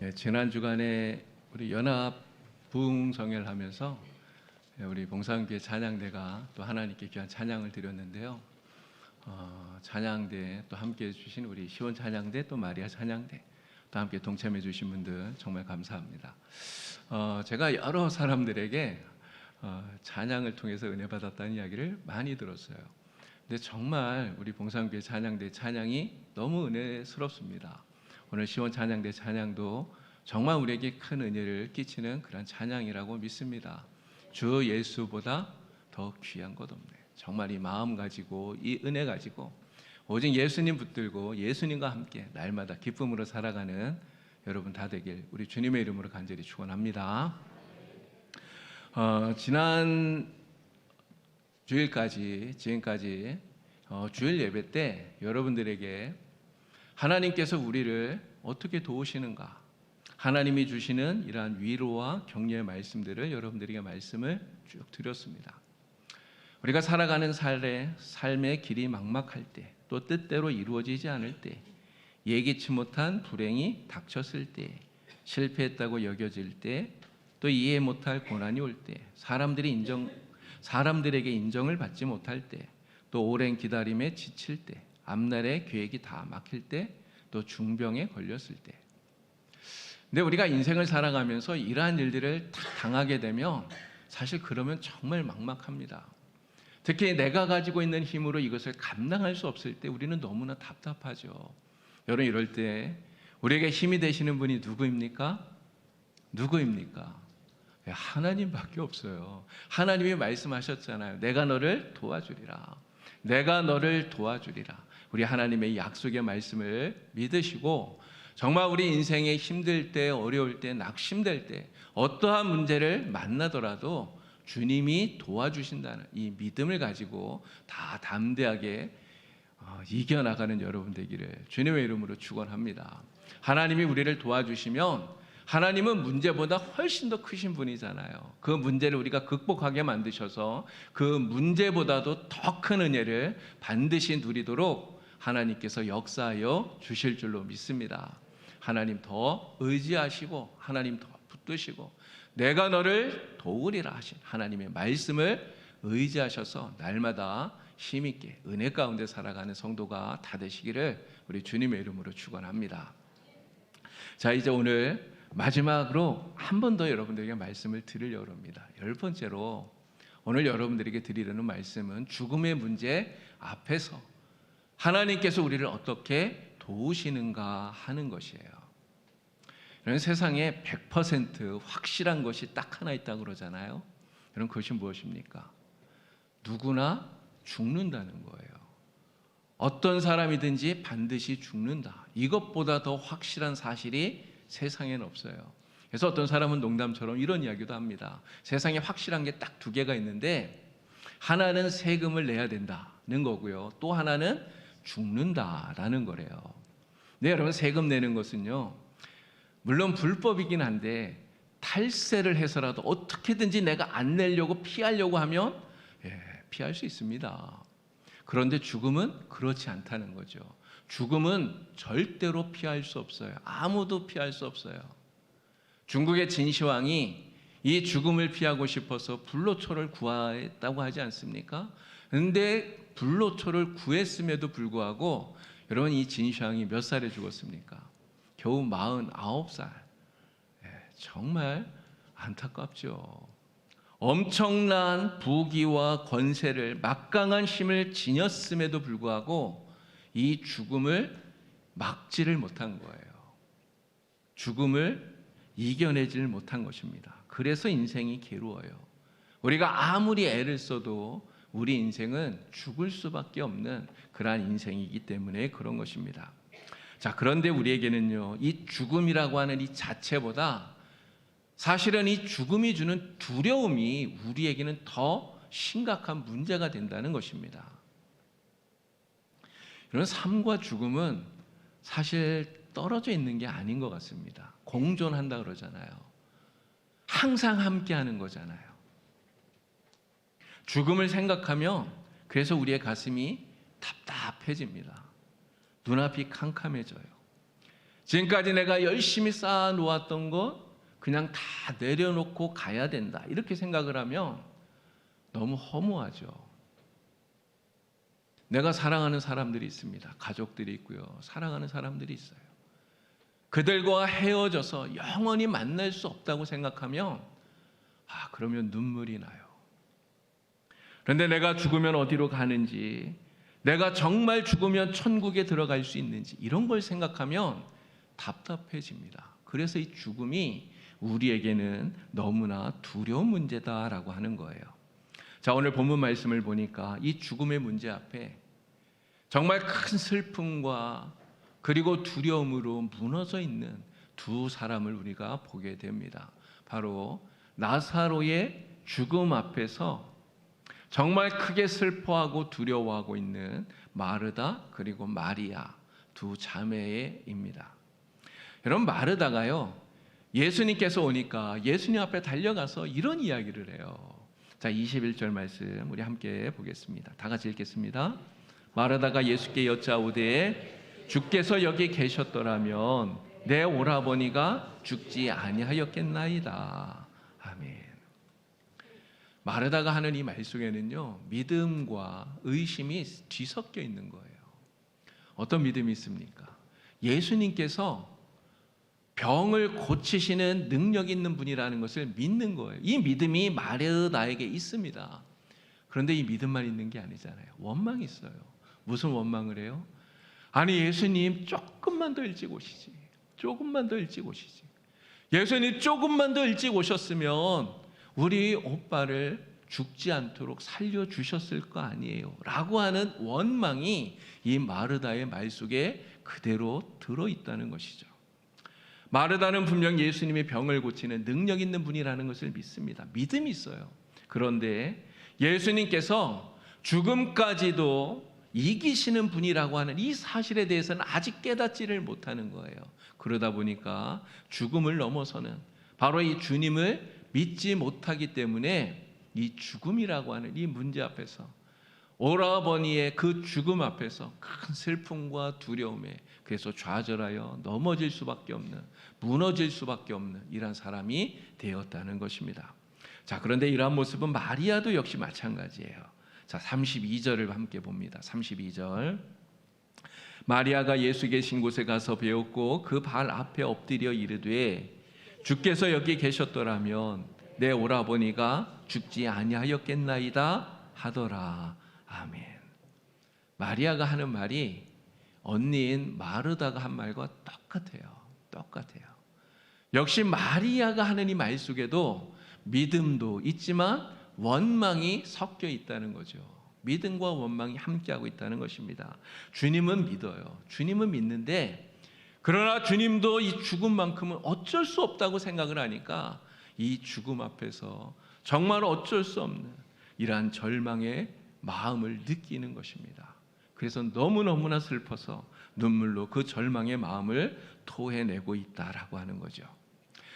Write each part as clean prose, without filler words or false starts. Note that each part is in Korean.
네, 지난 주간에 우리 연합 부흥성회를 하면서 우리 봉사교회 찬양대가 또 하나님께 귀한 찬양을 드렸는데요. 찬양대 또 함께해 주신 우리 시온 찬양대 또 마리아 찬양대 또 함께 동참해 주신 분들 정말 감사합니다. 제가 여러 사람들에게 찬양을 통해서 은혜 받았다는 이야기를 많이 들었어요. 근데 정말 우리 봉사교회 찬양대 찬양이 너무 은혜스럽습니다. 오늘 시온 찬양대 찬양도 정말 우리에게 큰 은혜를 끼치는 그런 찬양이라고 믿습니다. 주 예수보다 더 귀한 것 없네. 정말 이 마음 가지고 이 은혜 가지고 오직 예수님 붙들고 예수님과 함께 날마다 기쁨으로 살아가는 여러분 다 되길 우리 주님의 이름으로 간절히 축원합니다. 지난 주일까지 지금까지 주일 예배 때 여러분들에게 하나님께서 우리를 어떻게 도우시는가, 하나님이 주시는 이러한 위로와 격려의 말씀들을 여러분들에게 말씀을 쭉 드렸습니다. 우리가 살아가는 삶의 길이 막막할 때, 또 뜻대로 이루어지지 않을 때, 예기치 못한 불행이 닥쳤을 때, 실패했다고 여겨질 때, 또 이해 못할 고난이 올 때, 사람들에게 인정을 받지 못할 때, 또 오랜 기다림에 지칠 때, 앞날의 계획이 다 막힐 때, 또 중병에 걸렸을 때. 근데 우리가 인생을 살아가면서 이러한 일들을 다 당하게 되면 사실 그러면 정말 막막합니다. 특히 내가 가지고 있는 힘으로 이것을 감당할 수 없을 때 우리는 너무나 답답하죠. 여러분, 이럴 때 우리에게 힘이 되시는 분이 누구입니까? 하나님밖에 없어요. 하나님이 말씀하셨잖아요. 내가 너를 도와주리라. 내가 너를 도와주리라. 우리 하나님의 약속의 말씀을 믿으시고 정말 우리 인생에 힘들 때, 어려울 때, 낙심될 때 어떠한 문제를 만나더라도 주님이 도와주신다는 이 믿음을 가지고 다 담대하게 이겨나가는 여러분 되기를 주님의 이름으로 축원합니다. 하나님이 우리를 도와주시면 하나님은 문제보다 훨씬 더 크신 분이잖아요. 그 문제를 우리가 극복하게 만드셔서 그 문제보다도 더 큰 은혜를 반드시 누리도록 하나님께서 역사하여 주실 줄로 믿습니다. 하나님 더 의지하시고 하나님 더 붙드시고 내가 너를 도우리라 하신 하나님의 말씀을 의지하셔서 날마다 힘있게 은혜 가운데 살아가는 성도가 다 되시기를 우리 주님의 이름으로 축원합니다. 자, 이제 오늘 마지막으로 한 번 더 여러분들에게 말씀을 드리려고 합니다. 10번째로 오늘 여러분들에게 드리려는 말씀은 죽음의 문제 앞에서 하나님께서 우리를 어떻게 도우시는가 하는 것이에요. 여러분, 세상에 100% 확실한 것이 딱 하나 있다고 그러잖아요. 여러분, 그것이 무엇입니까? 누구나 죽는다는 거예요. 어떤 사람이든지 반드시 죽는다. 이것보다 더 확실한 사실이 세상에는 없어요. 그래서 어떤 사람은 농담처럼 이런 이야기도 합니다. 세상에 확실한 게 딱 두 개가 있는데 하나는 세금을 내야 된다는 거고요. 또 하나는 죽는다라는 거래요. 네, 여러분, 세금 내는 것은요, 물론 불법이긴 한데 탈세를 해서라도 어떻게든지 내가 안 내려고 피하려고 하면 피할 수 있습니다. 그런데 죽음은 그렇지 않다는 거죠. 죽음은 절대로 피할 수 없어요. 아무도 피할 수 없어요. 중국의 진시황이 이 죽음을 피하고 싶어서 불로초를 구했다고 하지 않습니까? 그런데 불로초를 구했음에도 불구하고 여러분, 이 진시황이 몇 살에 죽었습니까? 겨우 49살. 정말 안타깝죠. 엄청난 부귀와 권세를, 막강한 힘을 지녔음에도 불구하고 이 죽음을 막지를 못한 거예요. 죽음을 이겨내지를 못한 것입니다. 그래서 인생이 괴로워요. 우리가 아무리 애를 써도 우리 인생은 죽을 수밖에 없는 그러한 인생이기 때문에 그런 것입니다. 자, 그런데 우리에게는요, 이 죽음이라고 하는 이 자체보다 사실은 이 죽음이 주는 두려움이 우리에게는 더 심각한 문제가 된다는 것입니다. 이런 삶과 죽음은 사실 떨어져 있는 게 아닌 것 같습니다. 공존한다 그러잖아요. 항상 함께하는 거잖아요. 죽음을 생각하면 그래서 우리의 가슴이 답답해집니다. 눈앞이 캄캄해져요. 지금까지 내가 열심히 쌓아 놓았던 것 그냥 다 내려놓고 가야 된다. 이렇게 생각을 하면 너무 허무하죠. 내가 사랑하는 사람들이 있습니다. 가족들이 있고요. 사랑하는 사람들이 있어요. 그들과 헤어져서 영원히 만날 수 없다고 생각하면 그러면 눈물이 나요. 그런데 내가 죽으면 어디로 가는지, 내가 정말 죽으면 천국에 들어갈 수 있는지 이런 걸 생각하면 답답해집니다. 그래서 이 죽음이 우리에게는 너무나 두려운 문제다라고 하는 거예요. 자, 오늘 본문 말씀을 보니까 이 죽음의 문제 앞에 정말 큰 슬픔과 그리고 두려움으로 무너져 있는 두 사람을 우리가 보게 됩니다. 바로 나사로의 죽음 앞에서 정말 크게 슬퍼하고 두려워하고 있는 마르다 그리고 마리아 두 자매입니다. 여러분, 마르다가요, 예수님께서 오니까 예수님 앞에 달려가서 이런 이야기를 해요. 자, 21절 말씀 우리 함께 보겠습니다. 다 같이 읽겠습니다. 마르다가 예수께 여짜오되 주께서 여기 계셨더라면 내 오라버니가 죽지 아니하였겠나이다. 아멘. 마르다가 하는 이 말 속에는요, 믿음과 의심이 뒤섞여 있는 거예요. 어떤 믿음이 있습니까? 예수님께서 병을 고치시는 능력 있는 분이라는 것을 믿는 거예요. 이 믿음이 마르다에게 있습니다. 그런데 이 믿음만 있는 게 아니잖아요. 원망이 있어요. 무슨 원망을 해요? 아니, 예수님 조금만 더 일찍 오시지. 조금만 더 일찍 오시지. 예수님 조금만 더 일찍 오셨으면 우리 오빠를 죽지 않도록 살려주셨을 거 아니에요 라고 하는 원망이 이 마르다의 말 속에 그대로 들어있다는 것이죠. 마르다는 분명 예수님이 병을 고치는 능력 있는 분이라는 것을 믿습니다. 믿음이 있어요. 그런데 예수님께서 죽음까지도 이기시는 분이라고 하는 이 사실에 대해서는 아직 깨닫지를 못하는 거예요. 그러다 보니까 죽음을 넘어서는 바로 이 주님을 믿지 못하기 때문에 이 죽음이라고 하는 이 문제 앞에서, 오라버니의 그 죽음 앞에서 큰 슬픔과 두려움에 그래서 좌절하여 넘어질 수밖에 없는, 무너질 수밖에 없는 이런 사람이 되었다는 것입니다. 자, 그런데 이러한 모습은 마리아도 역시 마찬가지예요. 자, 32절을 함께 봅니다. 32절. 마리아가 예수 계신 곳에 가서 배웠고 그 발 앞에 엎드려 이르되 주께서 여기 계셨더라면 내 오라버니가 죽지 아니하였겠나이다 하더라. 아멘. 마리아가 하는 말이 언니인 마르다가 한 말과 똑같아요. 역시 마리아가 하는 이 말 속에도 믿음도 있지만 원망이 섞여 있다는 거죠. 믿음과 원망이 함께하고 있다는 것입니다. 주님은 믿어요. 주님은 믿는데, 그러나 주님도 이 죽음만큼은 어쩔 수 없다고 생각을 하니까 이 죽음 앞에서 정말 어쩔 수 없는 이러한 절망의 마음을 느끼는 것입니다. 그래서 너무너무나 슬퍼서 눈물로 그 절망의 마음을 토해내고 있다라고 하는 거죠.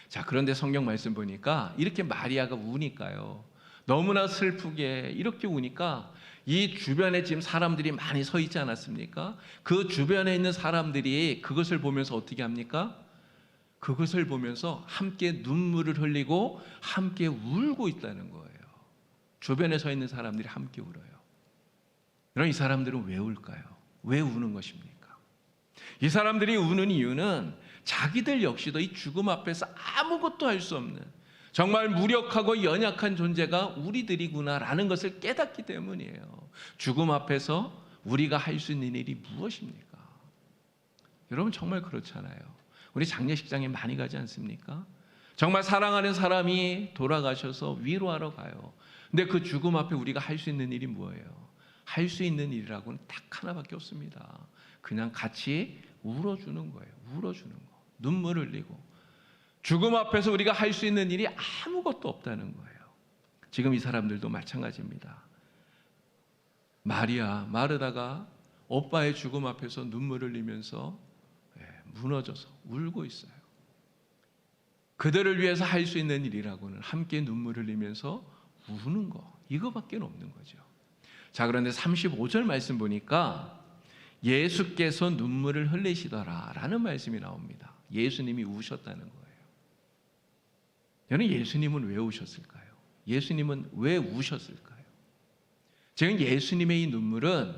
자, 그런데 성경 말씀 보니까 이렇게 마리아가 우니까요, 너무나 슬프게 이렇게 우니까 이 주변에 지금 사람들이 많이 서 있지 않았습니까? 그 주변에 있는 사람들이 그것을 보면서 어떻게 합니까? 그것을 보면서 함께 눈물을 흘리고 함께 울고 있다는 거예요. 주변에 서 있는 사람들이 함께 울어요. 그럼 이 사람들은 왜 울까요? 왜 우는 것입니까? 이 사람들이 우는 이유는 자기들 역시도 이 죽음 앞에서 아무것도 할 수 없는 정말 무력하고 연약한 존재가 우리들이구나라는 것을 깨닫기 때문이에요. 죽음 앞에서 우리가 할 수 있는 일이 무엇입니까? 여러분, 정말 그렇잖아요. 우리 장례식장에 많이 가지 않습니까? 정말 사랑하는 사람이 돌아가셔서 위로하러 가요. 근데 그 죽음 앞에 우리가 할 수 있는 일이 뭐예요? 할 수 있는 일이라고는 딱 하나밖에 없습니다. 그냥 같이 울어주는 거예요. 울어주는 거. 눈물 흘리고. 죽음 앞에서 우리가 할 수 있는 일이 아무것도 없다는 거예요. 지금 이 사람들도 마찬가지입니다. 마르다가 오빠의 죽음 앞에서 눈물을 흘리면서 무너져서 울고 있어요. 그들을 위해서 할 수 있는 일이라고는 함께 눈물 흘리면서 우는 거, 이거밖에 없는 거죠. 자, 그런데 35절 말씀 보니까 예수께서 눈물을 흘리시더라라는 말씀이 나옵니다. 예수님이 우셨다는 거예요. 저는 예수님은 왜 우셨을까요? 예수님은 왜 우셨을까요? 지금 예수님의 이 눈물은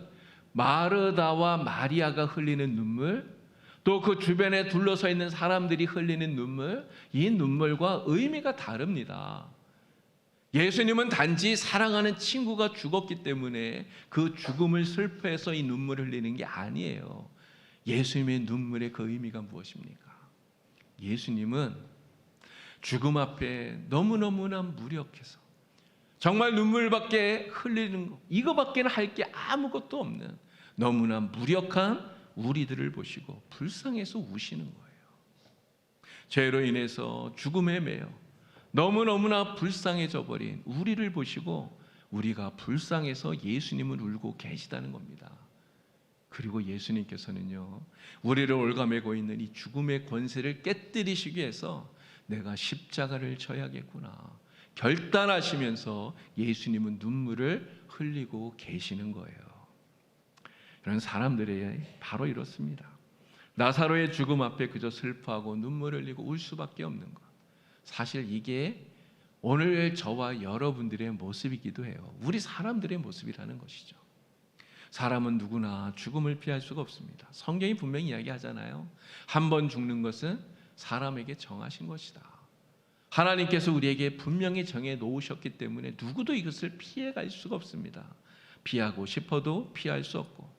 마르다와 마리아가 흘리는 눈물, 또 그 주변에 둘러서 있는 사람들이 흘리는 눈물, 이 눈물과 의미가 다릅니다. 예수님은 단지 사랑하는 친구가 죽었기 때문에 그 죽음을 슬퍼해서 이 눈물을 흘리는 게 아니에요. 예수님의 눈물의 그 의미가 무엇입니까? 예수님은 죽음 앞에 너무너무나 무력해서 정말 눈물밖에 흘리는 거, 이거밖에는 할 게 아무것도 없는 너무나 무력한 우리들을 보시고 불쌍해서 우시는 거예요. 죄로 인해서 죽음에 매여 너무너무나 불쌍해져 버린 우리를 보시고 우리가 불쌍해서 예수님을 울고 계시다는 겁니다. 그리고 예수님께서는요, 우리를 올가매고 있는 이 죽음의 권세를 깨뜨리시기 위해서 내가 십자가를 져야겠구나 결단하시면서 예수님은 눈물을 흘리고 계시는 거예요. 이런 사람들이 바로 이렇습니다. 나사로의 죽음 앞에 그저 슬퍼하고 눈물을 흘리고 울 수밖에 없는 것. 사실 이게 오늘 저와 여러분들의 모습이기도 해요. 우리 사람들의 모습이라는 것이죠. 사람은 누구나 죽음을 피할 수가 없습니다. 성경이 분명히 이야기하잖아요. 한 번 죽는 것은 사람에게 정하신 것이다. 하나님께서 우리에게 분명히 정해 놓으셨기 때문에 누구도 이것을 피해갈 수가 없습니다. 피하고 싶어도 피할 수 없고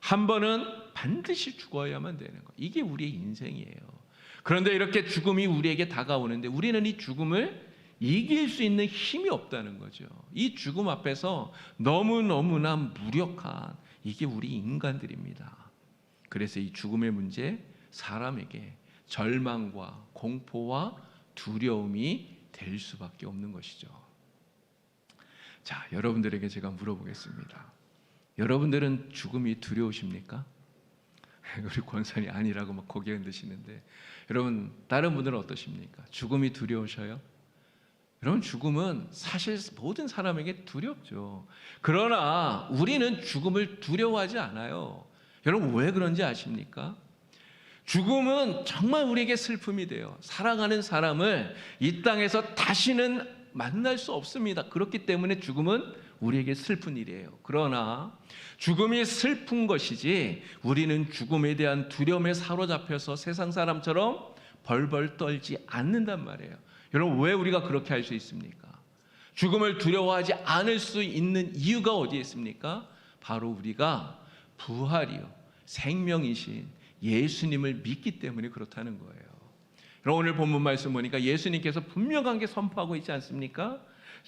한 번은 반드시 죽어야만 되는 것. 이게 우리의 인생이에요. 그런데 이렇게 죽음이 우리에게 다가오는데 우리는 이 죽음을 이길 수 있는 힘이 없다는 거죠. 이 죽음 앞에서 너무너무나 무력한 이게 우리 인간들입니다. 그래서 이 죽음의 문제, 사람에게 절망과 공포와 두려움이 될 수밖에 없는 것이죠. 자, 여러분들에게 제가 물어보겠습니다. 여러분들은 죽음이 두려우십니까? 우리 권사님 아니라고 막 고개 흔드시는데 여러분 다른 분들은 어떠십니까? 죽음이 두려우셔요? 여러분 죽음은 사실 모든 사람에게 두렵죠. 그러나 우리는 죽음을 두려워하지 않아요. 여러분 왜 그런지 아십니까? 죽음은 정말 우리에게 슬픔이 돼요. 사랑하는 사람을 이 땅에서 다시는 만날 수 없습니다. 그렇기 때문에 죽음은 우리에게 슬픈 일이에요. 그러나 죽음이 슬픈 것이지 우리는 죽음에 대한 두려움에 사로잡혀서 세상 사람처럼 벌벌 떨지 않는단 말이에요. 여러분 왜 우리가 그렇게 할 수 있습니까? 죽음을 두려워하지 않을 수 있는 이유가 어디에 있습니까? 바로 우리가 부활이요 생명이신 예수님을 믿기 때문에 그렇다는 거예요. 오늘 본문 말씀 보니까 예수님께서 분명하게 선포하고 있지 않습니까?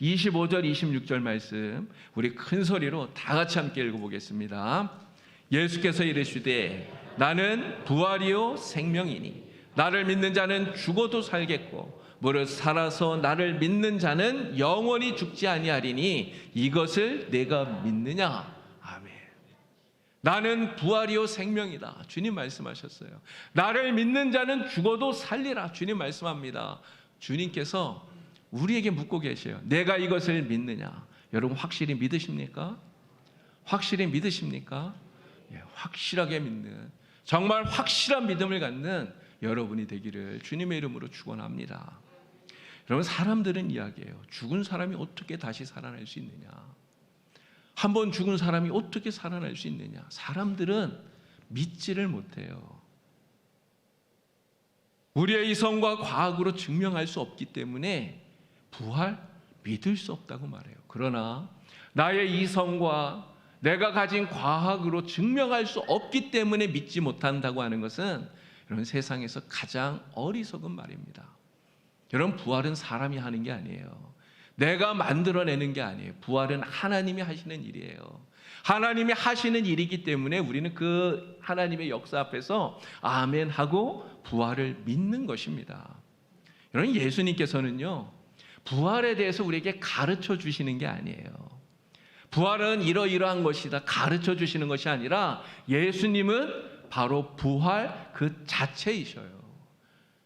25절 26절 말씀 우리 큰 소리로 다 같이 함께 읽어보겠습니다. 예수께서 이르시되 나는 부활이요 생명이니 나를 믿는 자는 죽어도 살겠고 무릇 살아서 나를 믿는 자는 영원히 죽지 아니하리니 이것을 내가 믿느냐? 아멘. 나는 부활이요 생명이다. 주님 말씀하셨어요. 나를 믿는 자는 죽어도 살리라. 주님 말씀합니다. 주님께서 우리에게 묻고 계셔요. 내가 이것을 믿느냐? 여러분 확실히 믿으십니까? 확실히 믿으십니까? 예, 확실하게 믿는 정말 확실한 믿음을 갖는 여러분이 되기를 주님의 이름으로 축원합니다. 여러분 사람들은 이야기해요. 죽은 사람이 어떻게 다시 살아날 수 있느냐? 한 번 죽은 사람이 어떻게 살아날 수 있느냐? 사람들은 믿지를 못해요. 우리의 이성과 과학으로 증명할 수 없기 때문에 부활 믿을 수 없다고 말해요. 그러나 나의 이성과 내가 가진 과학으로 증명할 수 없기 때문에 믿지 못한다고 하는 것은 이런 세상에서 가장 어리석은 말입니다. 여러분 부활은 사람이 하는 게 아니에요. 내가 만들어내는 게 아니에요. 부활은 하나님이 하시는 일이에요. 하나님이 하시는 일이기 때문에 우리는 그 하나님의 역사 앞에서 아멘 하고 부활을 믿는 것입니다. 여러분 예수님께서는요 부활에 대해서 우리에게 가르쳐 주시는 게 아니에요. 부활은 이러이러한 것이다 가르쳐 주시는 것이 아니라 예수님은 바로 부활 그 자체이셔요.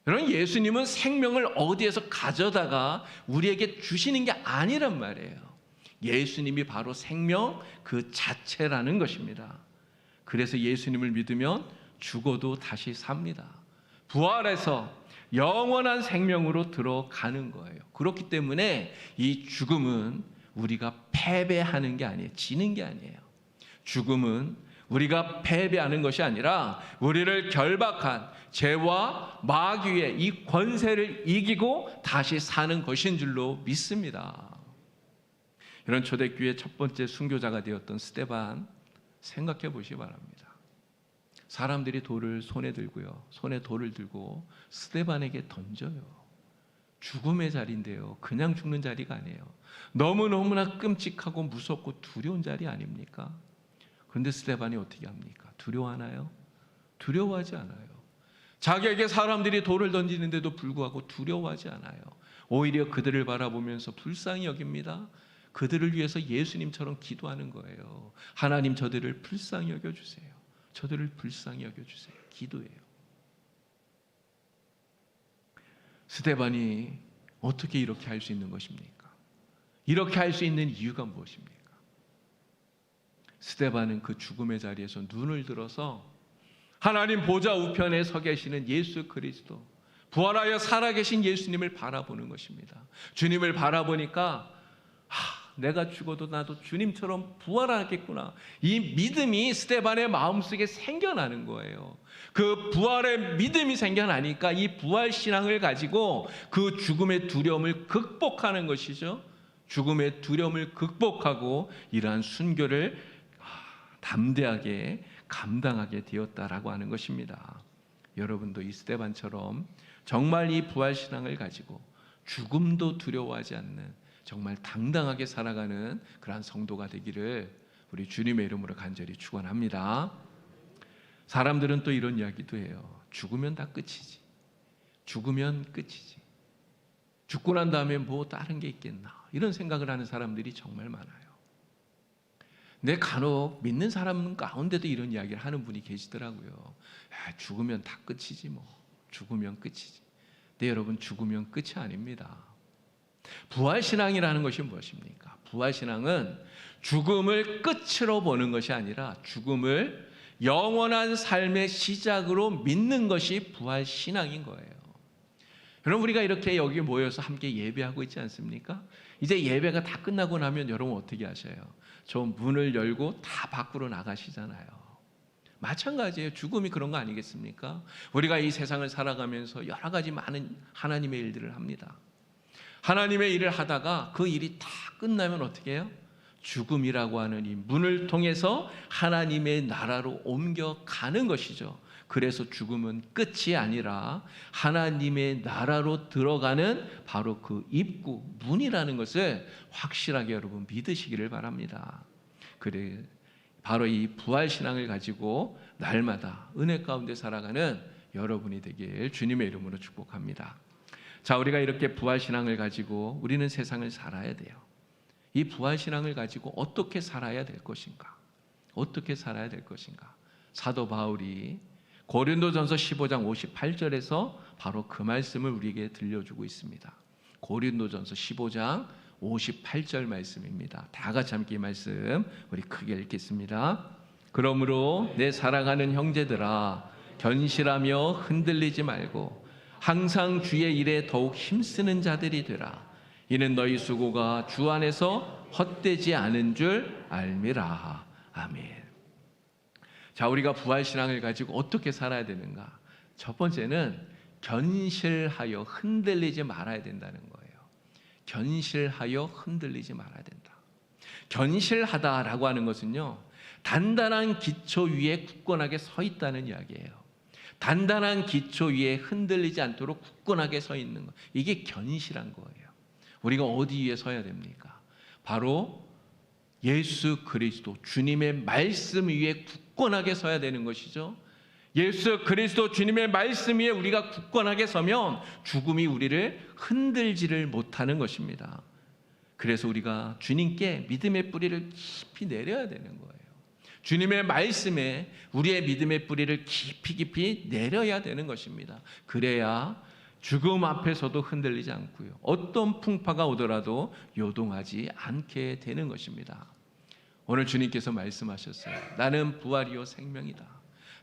여러분 예수님은 생명을 어디에서 가져다가 우리에게 주시는 게 아니란 말이에요. 예수님이 바로 생명 그 자체라는 것입니다. 그래서 예수님을 믿으면 죽어도 다시 삽니다. 부활해서 영원한 생명으로 들어가는 거예요. 그렇기 때문에 이 죽음은 우리가 패배하는 게 아니에요. 지는 게 아니에요. 죽음은 우리가 패배하는 것이 아니라 우리를 결박한 죄와 마귀의 이 권세를 이기고 다시 사는 것인 줄로 믿습니다. 이런 초대교회의 첫 번째 순교자가 되었던 스데반 생각해 보시기 바랍니다. 사람들이 돌을 손에 들고요. 손에 돌을 들고 스데반에게 던져요. 죽음의 자리인데요. 그냥 죽는 자리가 아니에요. 너무너무나 끔찍하고 무섭고 두려운 자리 아닙니까? 그런데 스데반이 어떻게 합니까? 두려워하나요? 두려워하지 않아요. 자기에게 사람들이 돌을 던지는데도 불구하고 두려워하지 않아요. 오히려 그들을 바라보면서 불쌍히 여깁니다. 그들을 위해서 예수님처럼 기도하는 거예요. 하나님, 저들을 불쌍히 여겨주세요. 저들을 불쌍히 여겨주세요. 기도해요. 스데반이 어떻게 이렇게 할 수 있는 것입니까? 이렇게 할 수 있는 이유가 무엇입니까? 스데반은 그 죽음의 자리에서 눈을 들어서 하나님 보좌 우편에 서 계시는 예수 그리스도, 부활하여 살아계신 예수님을 바라보는 것입니다. 주님을 바라보니까 내가 죽어도 나도 주님처럼 부활하겠구나. 이 믿음이 스데반의 마음속에 생겨나는 거예요. 그 부활의 믿음이 생겨나니까 이 부활 신앙을 가지고 그 죽음의 두려움을 극복하는 것이죠. 죽음의 두려움을 극복하고 이러한 순교를 담대하게 감당하게 되었다라고 하는 것입니다. 여러분도 이 스데반처럼 정말 이 부활 신앙을 가지고 죽음도 두려워하지 않는 정말 당당하게 살아가는 그러한 성도가 되기를 우리 주님의 이름으로 간절히 축원합니다. 사람들은 또 이런 이야기도 해요. 죽으면 다 끝이지. 죽으면 끝이지. 죽고 난 다음에 뭐 다른 게 있겠나. 이런 생각을 하는 사람들이 정말 많아요. 근데 간혹 믿는 사람 가운데도 이런 이야기를 하는 분이 계시더라고요. 죽으면 다 끝이지 뭐. 죽으면 끝이지. 근데 여러분, 죽으면 끝이 아닙니다. 부활신앙이라는 것이 무엇입니까? 부활신앙은 죽음을 끝으로 보는 것이 아니라 죽음을 영원한 삶의 시작으로 믿는 것이 부활신앙인 거예요. 여러분, 우리가 이렇게 여기 모여서 함께 예배하고 있지 않습니까? 이제 예배가 다 끝나고 나면 여러분 어떻게 하셔요? 저 문을 열고 다 밖으로 나가시잖아요. 마찬가지예요. 죽음이 그런 거 아니겠습니까? 우리가 이 세상을 살아가면서 여러 가지 많은 하나님의 일들을 합니다. 하나님의 일을 하다가 그 일이 다 끝나면 어떻게 해요? 죽음이라고 하는 이 문을 통해서 하나님의 나라로 옮겨가는 것이죠. 그래서 죽음은 끝이 아니라 하나님의 나라로 들어가는 바로 그 입구, 문이라는 것을 확실하게 여러분 믿으시기를 바랍니다. 그래, 바로 이 부활신앙을 가지고 날마다 은혜 가운데 살아가는 여러분이 되길 주님의 이름으로 축복합니다. 자, 우리가 이렇게 부활신앙을 가지고 우리는 세상을 살아야 돼요. 이 부활신앙을 가지고 어떻게 살아야 될 것인가? 어떻게 살아야 될 것인가? 사도 바울이 고린도전서 15장 58절에서 바로 그 말씀을 우리에게 들려주고 있습니다. 고린도전서 15장 58절 말씀입니다. 다 같이 함께 이 말씀 우리 크게 읽겠습니다. 그러므로 내 사랑하는 형제들아, 견실하며 흔들리지 말고 항상 주의 일에 더욱 힘쓰는 자들이 되라. 이는 너희 수고가 주 안에서 헛되지 않은 줄 알미라. 아멘. 자, 우리가 부활신앙을 가지고 어떻게 살아야 되는가? 첫 번째는 견실하여 흔들리지 말아야 된다는 거예요. 견실하여 흔들리지 말아야 된다. 견실하다라고 하는 것은요, 단단한 기초 위에 굳건하게 서 있다는 이야기예요. 단단한 기초 위에 흔들리지 않도록 굳건하게 서 있는 것, 이게 견실한 거예요. 우리가 어디 위에 서야 됩니까? 바로 예수 그리스도 주님의 말씀 위에 굳건하게 서야 되는 것이죠. 예수 그리스도 주님의 말씀 위에 우리가 굳건하게 서면 죽음이 우리를 흔들지를 못하는 것입니다. 그래서 우리가 주님께 믿음의 뿌리를 깊이 내려야 되는 거예요. 주님의 말씀에 우리의 믿음의 뿌리를 깊이 내려야 되는 것입니다. 그래야 죽음 앞에서도 흔들리지 않고요, 어떤 풍파가 오더라도 요동하지 않게 되는 것입니다. 오늘 주님께서 말씀하셨어요. 나는 부활이요 생명이다.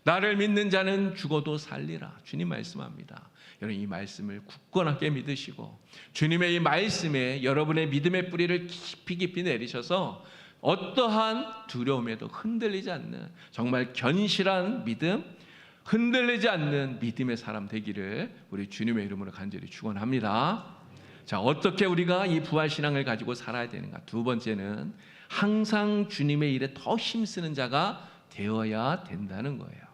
나를 믿는 자는 죽어도 살리라. 주님 말씀합니다. 여러분 이 말씀을 굳건하게 믿으시고 주님의 이 말씀에 여러분의 믿음의 뿌리를 깊이 깊이 내리셔서 어떠한 두려움에도 흔들리지 않는 정말 견실한 믿음, 흔들리지 않는 믿음의 사람 되기를 우리 주님의 이름으로 간절히 축원합니다. 자, 어떻게 우리가 이 부활신앙을 가지고 살아야 되는가? 두 번째는 항상 주님의 일에 더 힘쓰는 자가 되어야 된다는 거예요.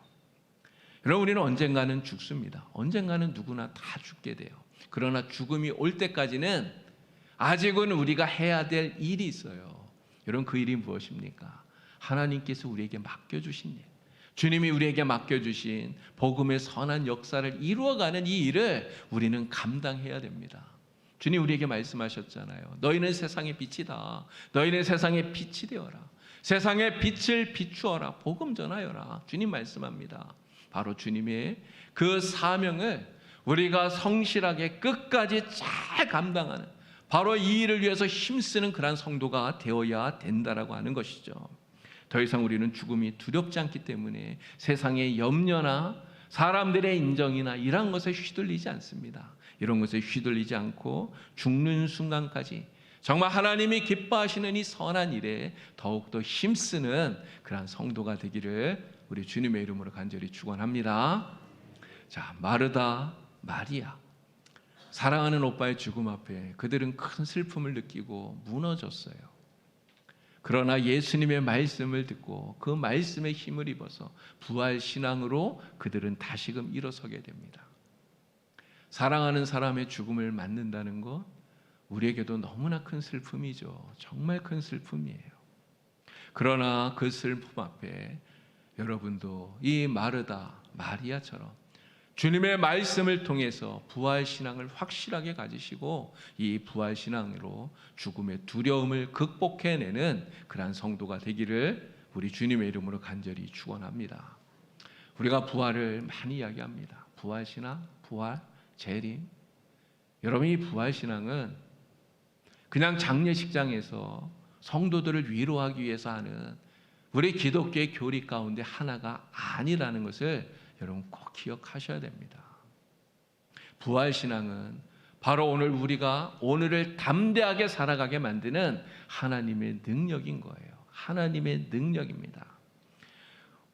여러분 우리는 언젠가는 죽습니다. 언젠가는 누구나 다 죽게 돼요. 그러나 죽음이 올 때까지는 아직은 우리가 해야 될 일이 있어요. 여러분 그 일이 무엇입니까? 하나님께서 우리에게 맡겨주신 일, 주님이 우리에게 맡겨주신 복음의 선한 역사를 이루어가는 이 일을 우리는 감당해야 됩니다. 주님 우리에게 말씀하셨잖아요. 너희는 세상의 빛이다. 너희는 세상의 빛이 되어라. 세상의 빛을 비추어라. 복음 전하여라. 주님 말씀합니다. 바로 주님의 그 사명을 우리가 성실하게 끝까지 잘 감당하는 바로 이 일을 위해서 힘쓰는 그러한 성도가 되어야 된다라고 하는 것이죠. 더 이상 우리는 죽음이 두렵지 않기 때문에 세상의 염려나 사람들의 인정이나 이런 것에 휘둘리지 않습니다. 이런 것에 휘둘리지 않고 죽는 순간까지 정말 하나님이 기뻐하시는 이 선한 일에 더욱더 힘쓰는 그러한 성도가 되기를 우리 주님의 이름으로 간절히 축원합니다. 자, 마르다, 마리아 사랑하는 오빠의 죽음 앞에 그들은 큰 슬픔을 느끼고 무너졌어요. 그러나 예수님의 말씀을 듣고 그 말씀에 힘을 입어서 부활 신앙으로 그들은 다시금 일어서게 됩니다. 사랑하는 사람의 죽음을 맞는다는 것 우리에게도 너무나 큰 슬픔이죠. 정말 큰 슬픔이에요. 그러나 그 슬픔 앞에 여러분도 이 마르다, 마리아처럼 주님의 말씀을 통해서 부활신앙을 확실하게 가지시고 이 부활신앙으로 죽음의 두려움을 극복해내는 그러한 성도가 되기를 우리 주님의 이름으로 간절히 축원합니다. 우리가 부활을 많이 이야기합니다. 부활신앙, 부활, 재림. 여러분 이 부활신앙은 그냥 장례식장에서 성도들을 위로하기 위해서 하는 우리 기독교의 교리 가운데 하나가 아니라는 것을 여러분 꼭 기억하셔야 됩니다. 부활신앙은 바로 오늘 우리가 오늘을 담대하게 살아가게 만드는 하나님의 능력인 거예요. 하나님의 능력입니다.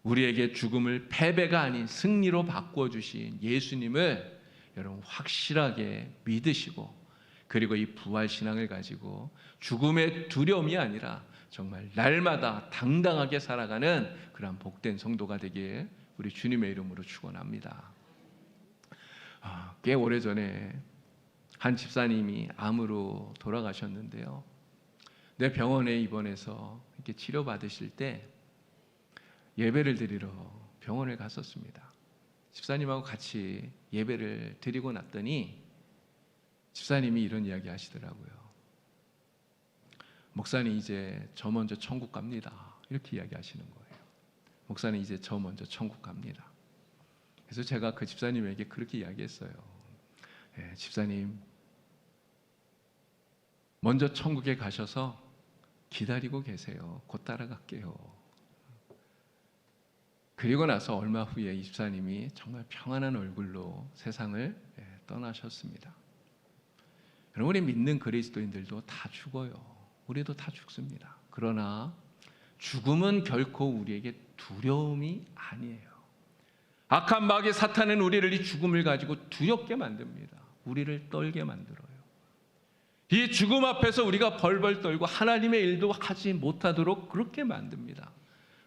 우리에게 죽음을 패배가 아닌 승리로 바꾸어 주신 예수님을 여러분 확실하게 믿으시고 그리고 이 부활신앙을 가지고 죽음의 두려움이 아니라 정말 날마다 당당하게 살아가는 그런 복된 성도가 되기에 우리 주님의 이름으로 축원합니다. 꽤 오래전에 한 집사님이 암으로 돌아가셨는데요. 내 병원에 입원해서 이렇게 치료받으실 때 예배를 드리러 병원을 갔었습니다. 집사님하고 같이 예배를 드리고 났더니 집사님이 이런 이야기 하시더라고요. 목사님 이제 저 먼저 천국 갑니다. 이렇게 이야기하시는 거예요. 목사님 이제 저 먼저 천국 갑니다. 그래서 제가 그 집사님에게 그렇게 이야기했어요. 집사님 먼저 천국에 가셔서 기다리고 계세요. 곧 따라갈게요. 그리고 나서 얼마 후에 이 집사님이 정말 평안한 얼굴로 세상을 떠나셨습니다. 여러분 우리 믿는 그리스도인들도 다 죽어요. 우리도 다 죽습니다. 그러나 죽음은 결코 우리에게 두려움이 아니에요. 악한 마귀 사탄은 우리를 이 죽음을 가지고 두렵게 만듭니다. 우리를 떨게 만들어요. 이 죽음 앞에서 우리가 벌벌 떨고 하나님의 일도 하지 못하도록 그렇게 만듭니다.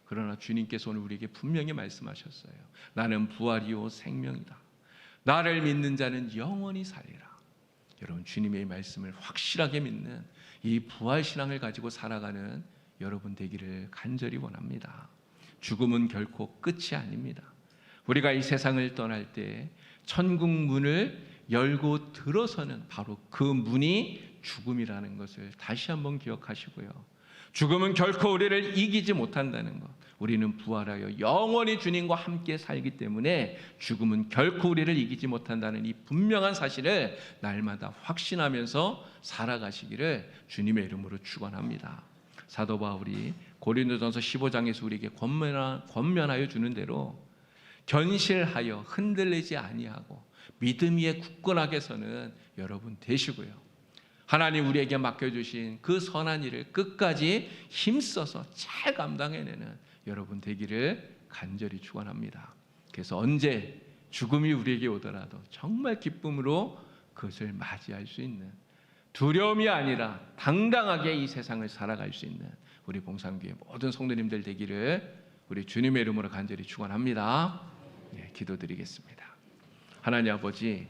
그러나 주님께서 오늘 우리에게 분명히 말씀하셨어요. 나는 부활이요 생명이다. 나를 믿는 자는 영원히 살리라. 여러분 주님의 말씀을 확실하게 믿는 이 부활신앙을 가지고 살아가는 여러분 되기를 간절히 원합니다. 죽음은 결코 끝이 아닙니다. 우리가 이 세상을 떠날 때 천국 문을 열고 들어서는 바로 그 문이 죽음이라는 것을 다시 한번 기억하시고요. 죽음은 결코 우리를 이기지 못한다는 것. 우리는 부활하여 영원히 주님과 함께 살기 때문에 죽음은 결코 우리를 이기지 못한다는 이 분명한 사실을 날마다 확신하면서 살아가시기를 주님의 이름으로 축원합니다. 사도 바울이 고린도전서 15장에서 우리에게 권면하여 주는 대로 견실하여 흔들리지 아니하고 믿음 위에 굳건하게 서는 여러분 되시고요. 하나님 우리에게 맡겨주신 그 선한 일을 끝까지 힘써서 잘 감당해내는 여러분 되기를 간절히 축원합니다. 그래서 언제 죽음이 우리에게 오더라도 정말 기쁨으로 그것을 맞이할 수 있는, 두려움이 아니라 당당하게 이 세상을 살아갈 수 있는 우리 봉산교회 모든 성도님들 되기를 우리 주님의 이름으로 간절히 축원합니다. 기도드리겠습니다. 하나님 아버지,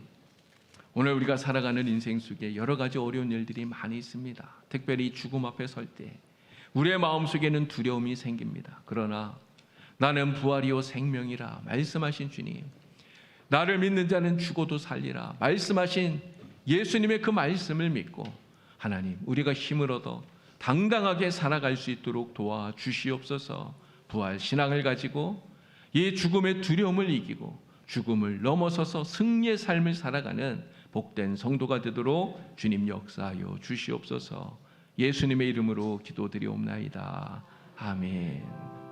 오늘 우리가 살아가는 인생 속에 여러 가지 어려운 일들이 많이 있습니다. 특별히 죽음 앞에 설 때 우리의 마음속에는 두려움이 생깁니다. 그러나 나는 부활이요 생명이라 말씀하신 주님, 나를 믿는 자는 죽어도 살리라 말씀하신 예수님의 그 말씀을 믿고 하나님 우리가 힘을 얻어 당당하게 살아갈 수 있도록 도와주시옵소서. 부활 신앙을 가지고 이 죽음의 두려움을 이기고 죽음을 넘어서서 승리의 삶을 살아가는 복된 성도가 되도록 주님 역사하여 주시옵소서. 예수님의 이름으로 기도드리옵나이다. 아멘.